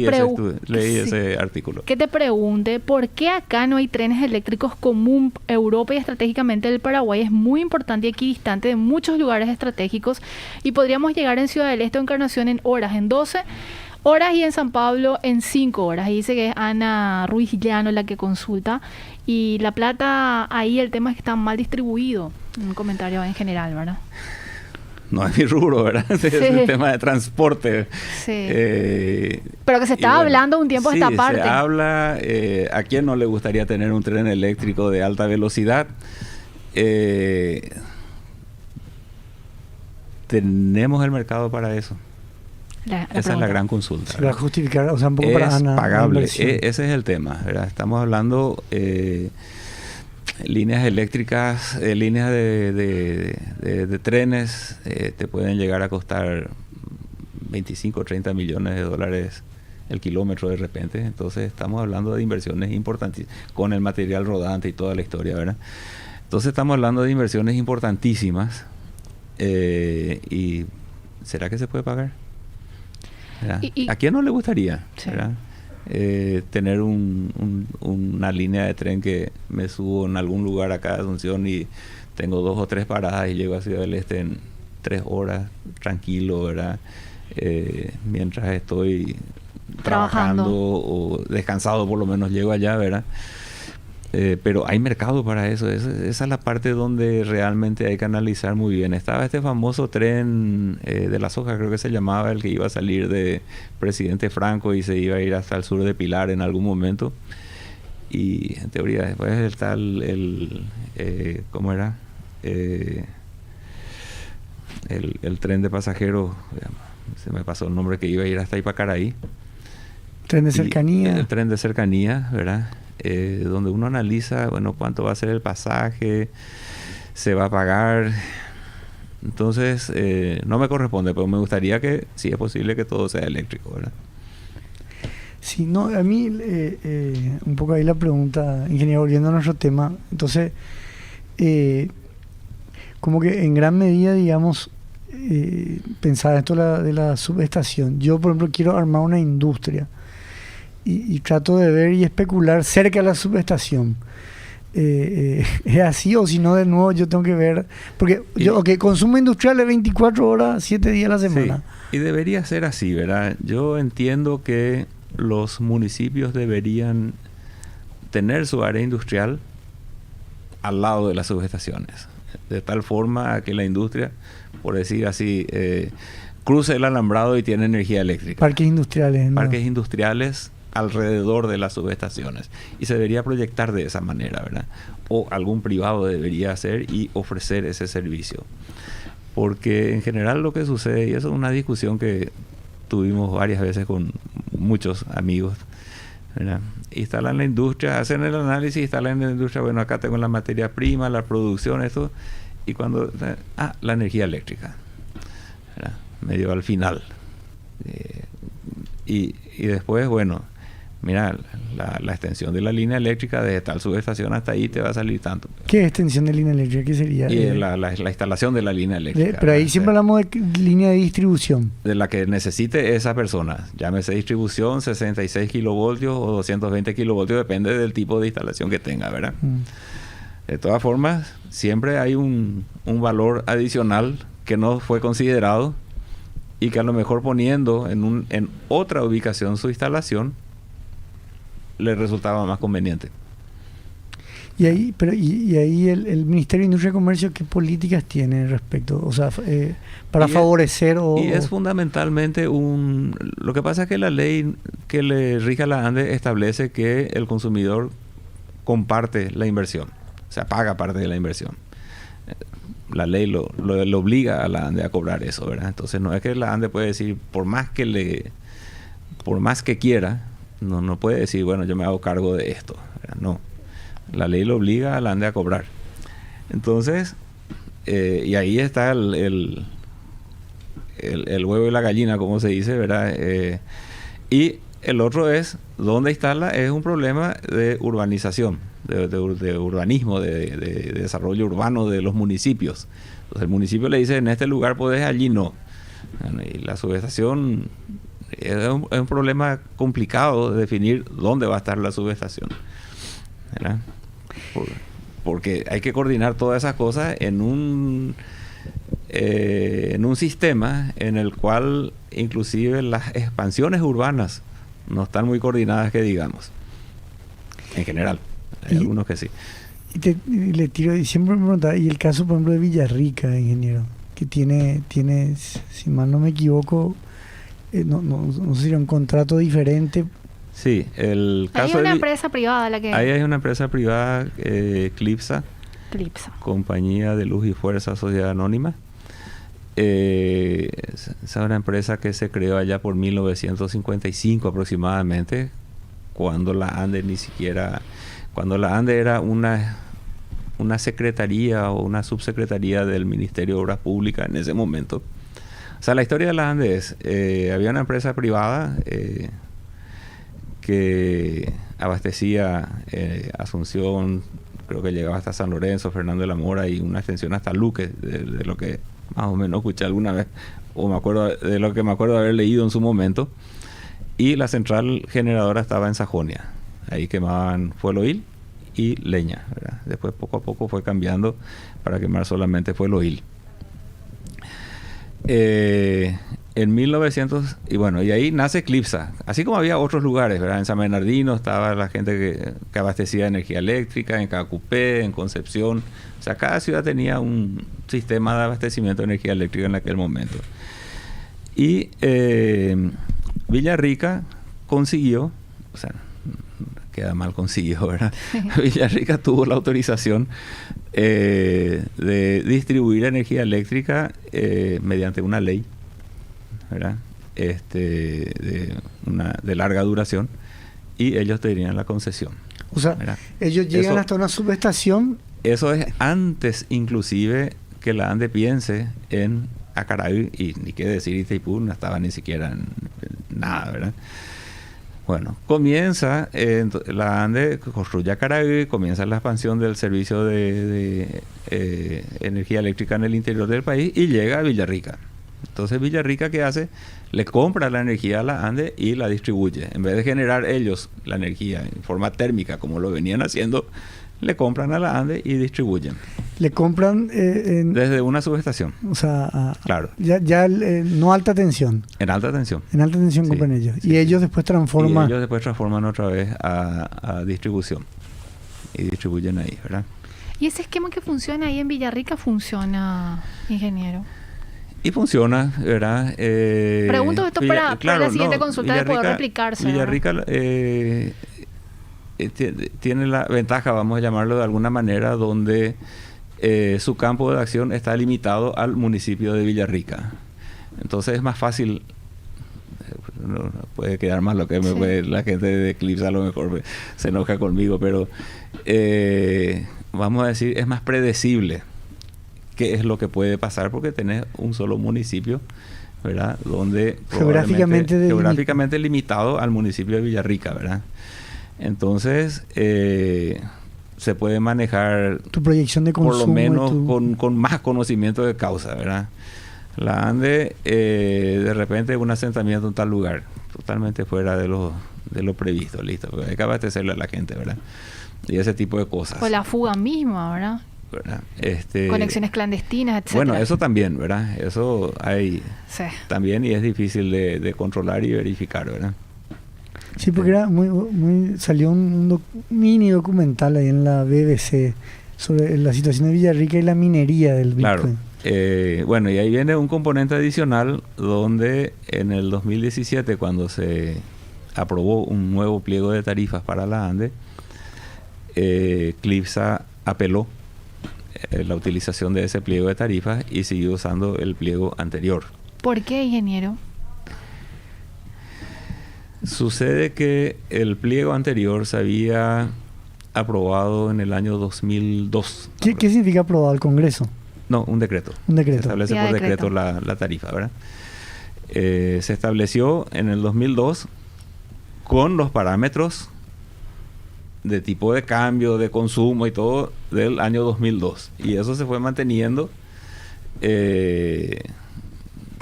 leí ese artículo. Que te pregunte por qué acá no hay trenes eléctricos común. Europa y estratégicamente el Paraguay es muy importante y equidistante de muchos lugares estratégicos y podríamos llegar en Ciudad del Este o Encarnación en horas, en 12 horas, y en San Pablo en 5 horas. Y dice que es Ana Ruiz Llano la que consulta. Y La Plata, ahí el tema es que está mal distribuido. Un comentario en general, ¿verdad? No es mi rubro, ¿verdad? Sí. Es el tema de transporte. Sí. Pero que se está hablando un tiempo esta parte. Se habla, ¿a quién no le gustaría tener un tren eléctrico de alta velocidad? Tenemos el mercado para eso. Esa es la gran consulta. Se va a justificar, o sea, un poco para Ana. Es pagable. Ese es el tema, ¿verdad? Estamos hablando líneas eléctricas, líneas de trenes, te pueden llegar a costar 25 o 30 millones de dólares el kilómetro de repente. Entonces estamos hablando de inversiones importantísimas, con el material rodante y toda la historia, ¿verdad? Entonces estamos hablando de inversiones importantísimas. ¿Y será que se puede pagar? ¿A quién no le gustaría? Sí. Tener una línea de tren que me subo en algún lugar acá de Asunción y tengo 2 o 3 paradas y llego a Ciudad del Este en 3 horas tranquilo, ¿verdad? Mientras estoy trabajando o descansado, por lo menos llego allá, ¿verdad? Pero hay mercado para eso. Esa es la parte donde realmente hay que analizar muy bien. Estaba este famoso tren de la soja, creo que se llamaba, el que iba a salir de Presidente Franco y se iba a ir hasta el sur de Pilar en algún momento. Y en teoría después está ¿cómo era? El tren de pasajeros, se me pasó el nombre, que iba a ir hasta Ipacaraí. Tren de cercanía. El tren de cercanía, ¿verdad? Donde uno analiza, bueno, cuánto va a ser el pasaje, se va a pagar. Entonces, no me corresponde, pero me gustaría que, si es posible, que todo sea eléctrico, ¿verdad? Sí, no, a mí, un poco ahí la pregunta, ingeniero, volviendo a nuestro tema. Entonces, como que en gran medida, digamos, pensaba esto de la subestación. Yo, por ejemplo, quiero armar una industria y trato de ver y especular cerca de la subestación. ¿Es así o si no, de nuevo yo tengo que ver? Porque consumo industrial es 24 horas, 7 días a la semana. Sí, y debería ser así, ¿verdad? Yo entiendo que los municipios deberían tener su área industrial al lado de las subestaciones, de tal forma que la industria, por decir así, cruce el alambrado y tiene energía eléctrica. Parques industriales, ¿no? Parques industriales alrededor de las subestaciones, y se debería proyectar de esa manera, ¿verdad? O algún privado debería hacer y ofrecer ese servicio, porque en general lo que sucede, y eso es una discusión que tuvimos varias veces con muchos amigos, ¿verdad? Instalan la industria, hacen el análisis, instalan en la industria, bueno, acá tengo la materia prima, la producción, esto, y cuando la energía eléctrica, ¿verdad? Medio al final, y después, bueno, mira, la extensión de la línea eléctrica desde tal subestación hasta ahí te va a salir tanto. ¿Qué extensión de línea eléctrica? ¿Qué sería? Y la instalación de la línea eléctrica. Pero ahí siempre hablamos de línea de distribución. De la que necesite esa persona. Llámese distribución, 66 kilovoltios o 220 kilovoltios, depende del tipo de instalación que tenga, ¿verdad? De todas formas, siempre hay un valor adicional que no fue considerado y que a lo mejor poniendo en otra ubicación su instalación le resultaba más conveniente. Y ahí, el Ministerio de Industria y Comercio, ¿qué políticas tiene respecto? O sea, para favorecer y es fundamentalmente lo que pasa es que la ley que le rige a la ANDE establece que el consumidor comparte la inversión, o sea, paga parte de la inversión. La ley lo obliga a la ANDE a cobrar eso, ¿verdad? Entonces no es que la ANDE puede decir, por más que quiera, no puede decir, bueno, yo me hago cargo de esto, ¿verdad? No. La ley lo obliga a la ANDE a cobrar. Entonces, y ahí está el huevo y la gallina, como se dice, ¿verdad? Y el otro es, ¿dónde instala? Es un problema de urbanización, de urbanismo, de desarrollo urbano de los municipios. Entonces el municipio le dice, en este lugar podés, allí no. Bueno, y la subestación es un problema complicado de definir dónde va a estar la subestación, ¿verdad? Porque hay que coordinar todas esas cosas en un sistema en el cual inclusive las expansiones urbanas no están muy coordinadas, que digamos, en general. Hay algunos que sí. Y le tiro, y siempre me preguntaba, y el caso, por ejemplo, de Villarrica, ingeniero, que tiene, si mal no me equivoco, no sé si era un contrato diferente. Sí, el caso hay una empresa privada la que... Ahí hay una empresa privada, Clipsa, Compañía de Luz y Fuerza, Sociedad Anónima. Es una empresa que se creó allá por 1955 aproximadamente, cuando la ANDE era una secretaría o una subsecretaría del Ministerio de Obras Públicas en ese momento. O sea, la historia de la ANDE es, había una empresa privada que abastecía Asunción, creo que llegaba hasta San Lorenzo, Fernando de la Mora y una extensión hasta Luque, de lo que más o menos escuché alguna vez, o me acuerdo de lo que me acuerdo de haber leído en su momento. Y la central generadora estaba en Sajonia. Ahí quemaban fuel oil y leña, ¿verdad? Después poco a poco fue cambiando para quemar solamente fuel oil. En 1900, y bueno, y ahí nace Clipsa. Así como había otros lugares, ¿verdad? En San Bernardino estaba la gente que abastecía energía eléctrica, en Cacupé, en Concepción. O sea, cada ciudad tenía un sistema de abastecimiento de energía eléctrica en aquel momento. Y Villarrica consiguió, o sea, queda mal consiguió, ¿verdad? Villarrica tuvo la autorización de distribuir energía eléctrica mediante una ley, ¿verdad? De larga duración, y ellos tenían la concesión. O sea, ¿verdad? Ellos llegan hasta una subestación. Eso es antes inclusive que la ANDE piense en Acaraí, y ni qué decir Itaipú, no estaba ni siquiera en nada, ¿verdad? Bueno, comienza la ANDE, construye Acaraí, comienza la expansión del servicio de energía eléctrica en el interior del país y llega a Villarrica. Entonces Villarrica, ¿qué hace? Le compra la energía a la ANDE y la distribuye. En vez de generar ellos la energía en forma térmica como lo venían haciendo, le compran a la ANDE y distribuyen. Le compran desde una subestación. O sea, claro. Ya no alta tensión. En alta tensión. En alta tensión sí, compran ellos. Sí, y ellos después transforman. Y ellos después transforman otra vez a distribución. Y distribuyen ahí, ¿verdad? ¿Y ese esquema que funciona ahí en Villarrica funciona, ingeniero? Y funciona, ¿verdad? Pregunto esto para la siguiente consulta de poder replicarse. Villarrica tiene la ventaja, vamos a llamarlo de alguna manera, donde su campo de acción está limitado al municipio de Villarrica. Entonces es más fácil, no puede quedar mal lo que sí. La gente de Clipsa a lo mejor se enoja conmigo, pero vamos a decir, es más predecible qué es lo que puede pasar, porque tenés un solo municipio, ¿verdad? Donde geográficamente limitado al municipio de Villarrica, ¿verdad? Entonces se puede manejar tu proyección de consumo, por lo menos con más conocimiento de causa, ¿verdad? La ANDE de repente un asentamiento en tal lugar, totalmente fuera de lo previsto, listo, porque hay que abastecerle a la gente, ¿verdad? Y ese tipo de cosas. O la fuga misma, ¿verdad? Conexiones clandestinas, etc. Bueno, eso también, ¿verdad? Eso hay también, y es difícil de controlar y verificar, ¿verdad? Sí, porque era salió un mini documental ahí en la BBC sobre la situación de Villarrica y la minería del Bitcoin. Claro. Bueno, y ahí viene un componente adicional donde en el 2017, cuando se aprobó un nuevo pliego de tarifas para la ANDE, Clipsa apeló la utilización de ese pliego de tarifas y siguió usando el pliego anterior. ¿Por qué, ingeniero? Sucede que el pliego anterior se había aprobado en el año 2002. ¿Qué significa aprobado al Congreso? No, un decreto. Un decreto. Se establece por decreto la tarifa, ¿verdad? Se estableció en el 2002 con los parámetros de tipo de cambio, de consumo y todo del año 2002. Y eso se fue manteniendo.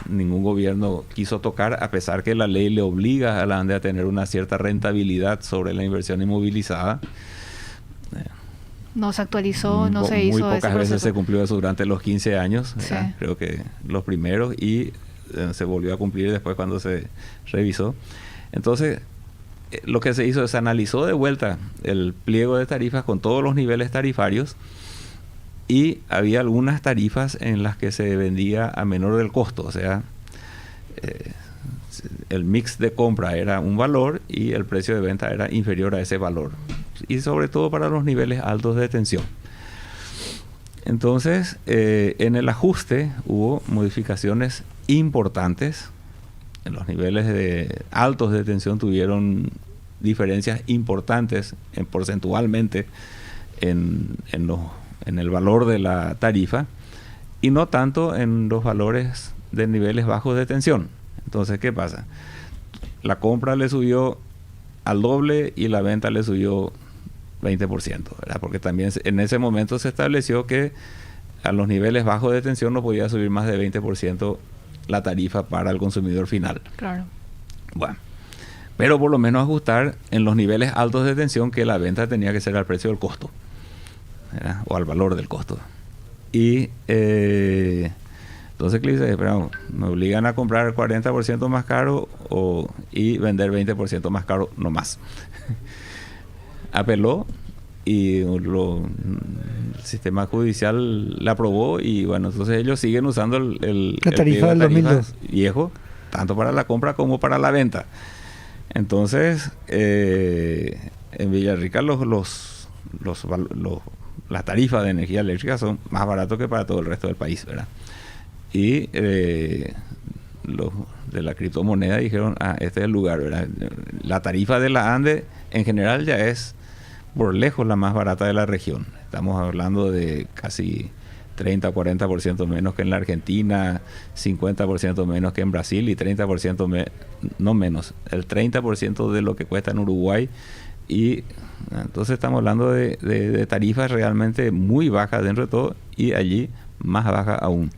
Ningún gobierno quiso tocar, a pesar que la ley le obliga a la ANDE a tener una cierta rentabilidad sobre la inversión inmovilizada. No se actualizó, no se hizo. Muy pocas veces se cumplió eso durante los 15 años. Sí. Creo que los primeros, y se volvió a cumplir después cuando se revisó. Entonces, lo que se hizo es analizó de vuelta el pliego de tarifas con todos los niveles tarifarios, y había algunas tarifas en las que se vendía a menor del costo, o sea, el mix de compra era un valor y el precio de venta era inferior a ese valor, y sobre todo para los niveles altos de tensión. Entonces, en el ajuste hubo modificaciones importantes. En los niveles altos de tensión tuvieron diferencias importantes porcentualmente en el valor de la tarifa, y no tanto en los valores de niveles bajos de tensión. Entonces, ¿qué pasa? La compra le subió al doble y la venta le subió 20%, ¿verdad? Porque también en ese momento se estableció que a los niveles bajos de tensión no podía subir más de 20% la tarifa para el consumidor final. Claro. Bueno, pero por lo menos ajustar en los niveles altos de tensión que la venta tenía que ser al precio del costo, ¿verdad? O al valor del costo. Y entonces Cliff dice, pero me obligan a comprar 40% más caro y vender 20% más caro, no más. Apeló y el sistema judicial la aprobó y bueno, entonces ellos siguen usando la tarifa del 2002 viejo, tanto para la compra como para la venta. Entonces, en Villarrica las tarifas de energía eléctrica son más baratos que para todo el resto del país, ¿verdad? Y los de la criptomoneda dijeron, este es el lugar, ¿verdad? La tarifa de la ANDE en general ya es por lejos la más barata de la región. Estamos hablando de casi 30-40% menos que en la Argentina, 50% menos que en Brasil y 30% no menos, el 30% de lo que cuesta en Uruguay. Y entonces estamos hablando de tarifas realmente muy bajas dentro de todo y allí más bajas aún.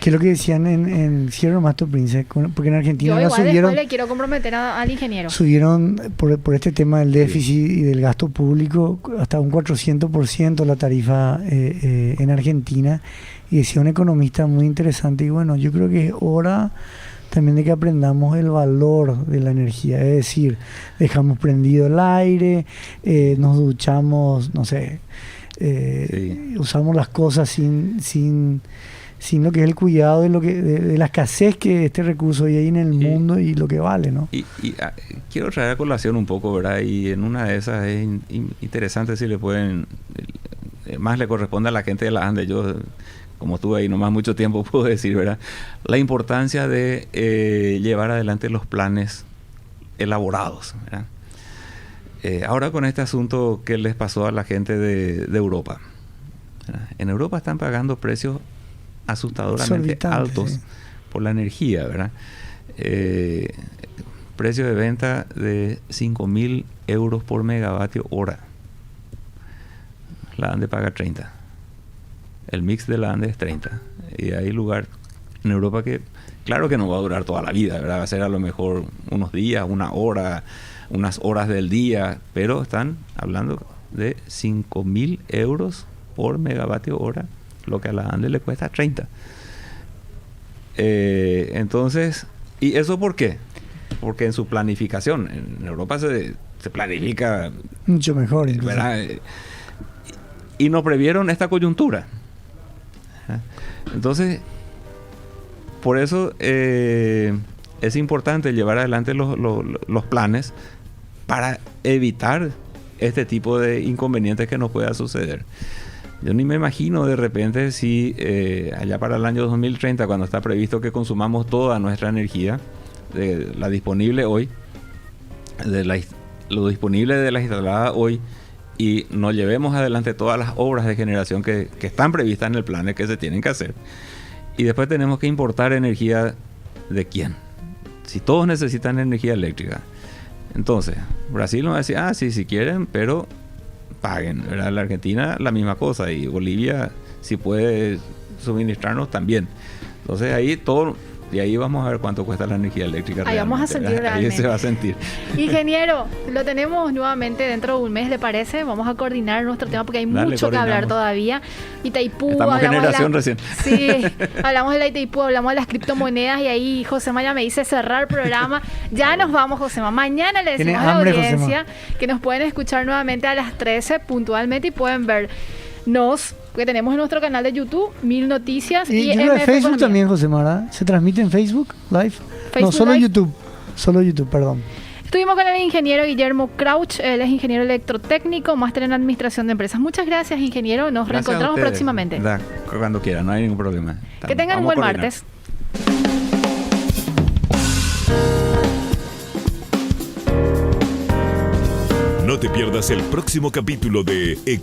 Que es lo que decían en Sierra Mato Prince, porque en Argentina yo subieron. Le quiero comprometer al ingeniero. Subieron por este tema del déficit y del gasto público hasta un 400% la tarifa en Argentina. Y decía un economista muy interesante, y bueno, yo creo que es hora también de que aprendamos el valor de la energía. Es decir, dejamos prendido el aire, nos duchamos, no sé, usamos las cosas sin lo que es el cuidado de la escasez que este recurso hay en el mundo y lo que vale, ¿no? Y quiero traer a colación un poco, ¿verdad? Y en una de esas es interesante si le pueden, más le corresponde a la gente de la ANDE. Yo, como estuve ahí nomás mucho tiempo, puedo decir, ¿verdad? La importancia de llevar adelante los planes elaborados, ¿verdad? Ahora con este asunto que les pasó a la gente de Europa, ¿verdad? En Europa están pagando precios asustadoramente altos por la energía, ¿verdad? Precio de venta de 5.000 euros por megavatio hora. La ANDE paga 30. El mix de la ANDE es 30. Y hay lugar en Europa que, claro que no va a durar toda la vida, ¿verdad? Va a ser a lo mejor unos días, una hora, unas horas del día, pero están hablando de 5.000 euros por megavatio hora, lo que a la ANDE le cuesta 30. Entonces, ¿y eso por qué? Porque en su planificación, en Europa se planifica mucho mejor, ¿verdad? Y no previeron esta coyuntura. Entonces, por eso es importante llevar adelante los planes para evitar este tipo de inconvenientes que nos pueda suceder. Yo ni me imagino de repente si allá para el año 2030, cuando está previsto que consumamos toda nuestra energía, la disponible hoy, lo disponible de la instalada hoy, y nos llevemos adelante todas las obras de generación que están previstas en el plan que se tienen que hacer. Y después tenemos que importar energía ¿de quién? Si todos necesitan energía eléctrica. Entonces, Brasil nos va a decir, sí, si quieren, pero paguen, ¿verdad? La Argentina la misma cosa, y Bolivia si puede suministrarnos también. Entonces ahí todo, y ahí vamos a ver cuánto cuesta la energía eléctrica. Ahí vamos a sentir realmente. Ahí se va a sentir. Ingeniero, lo tenemos nuevamente dentro de un mes, ¿le parece? Vamos a coordinar nuestro tema porque hay mucho que hablar todavía. Itaipú, estamos generación recién. Sí, hablamos de la Itaipú, hablamos de las criptomonedas, y ahí Josema ya me dice cerrar el programa. Ya nos vamos, Josema. Mañana le decimos a la audiencia que nos pueden escuchar nuevamente a las 13 puntualmente y pueden vernos, porque tenemos en nuestro canal de YouTube 1000 Noticias y en Facebook Economía. También, José Mara, ¿se transmite en Facebook Live? No, solo live. Solo YouTube, perdón. Estuvimos con el ingeniero Guillermo Crouch, él es ingeniero electrotécnico, máster en administración de empresas. Muchas gracias, ingeniero, nos reencontramos próximamente. Cuando quieran, no hay ningún problema. Que tengan un buen martes. No te pierdas el próximo capítulo de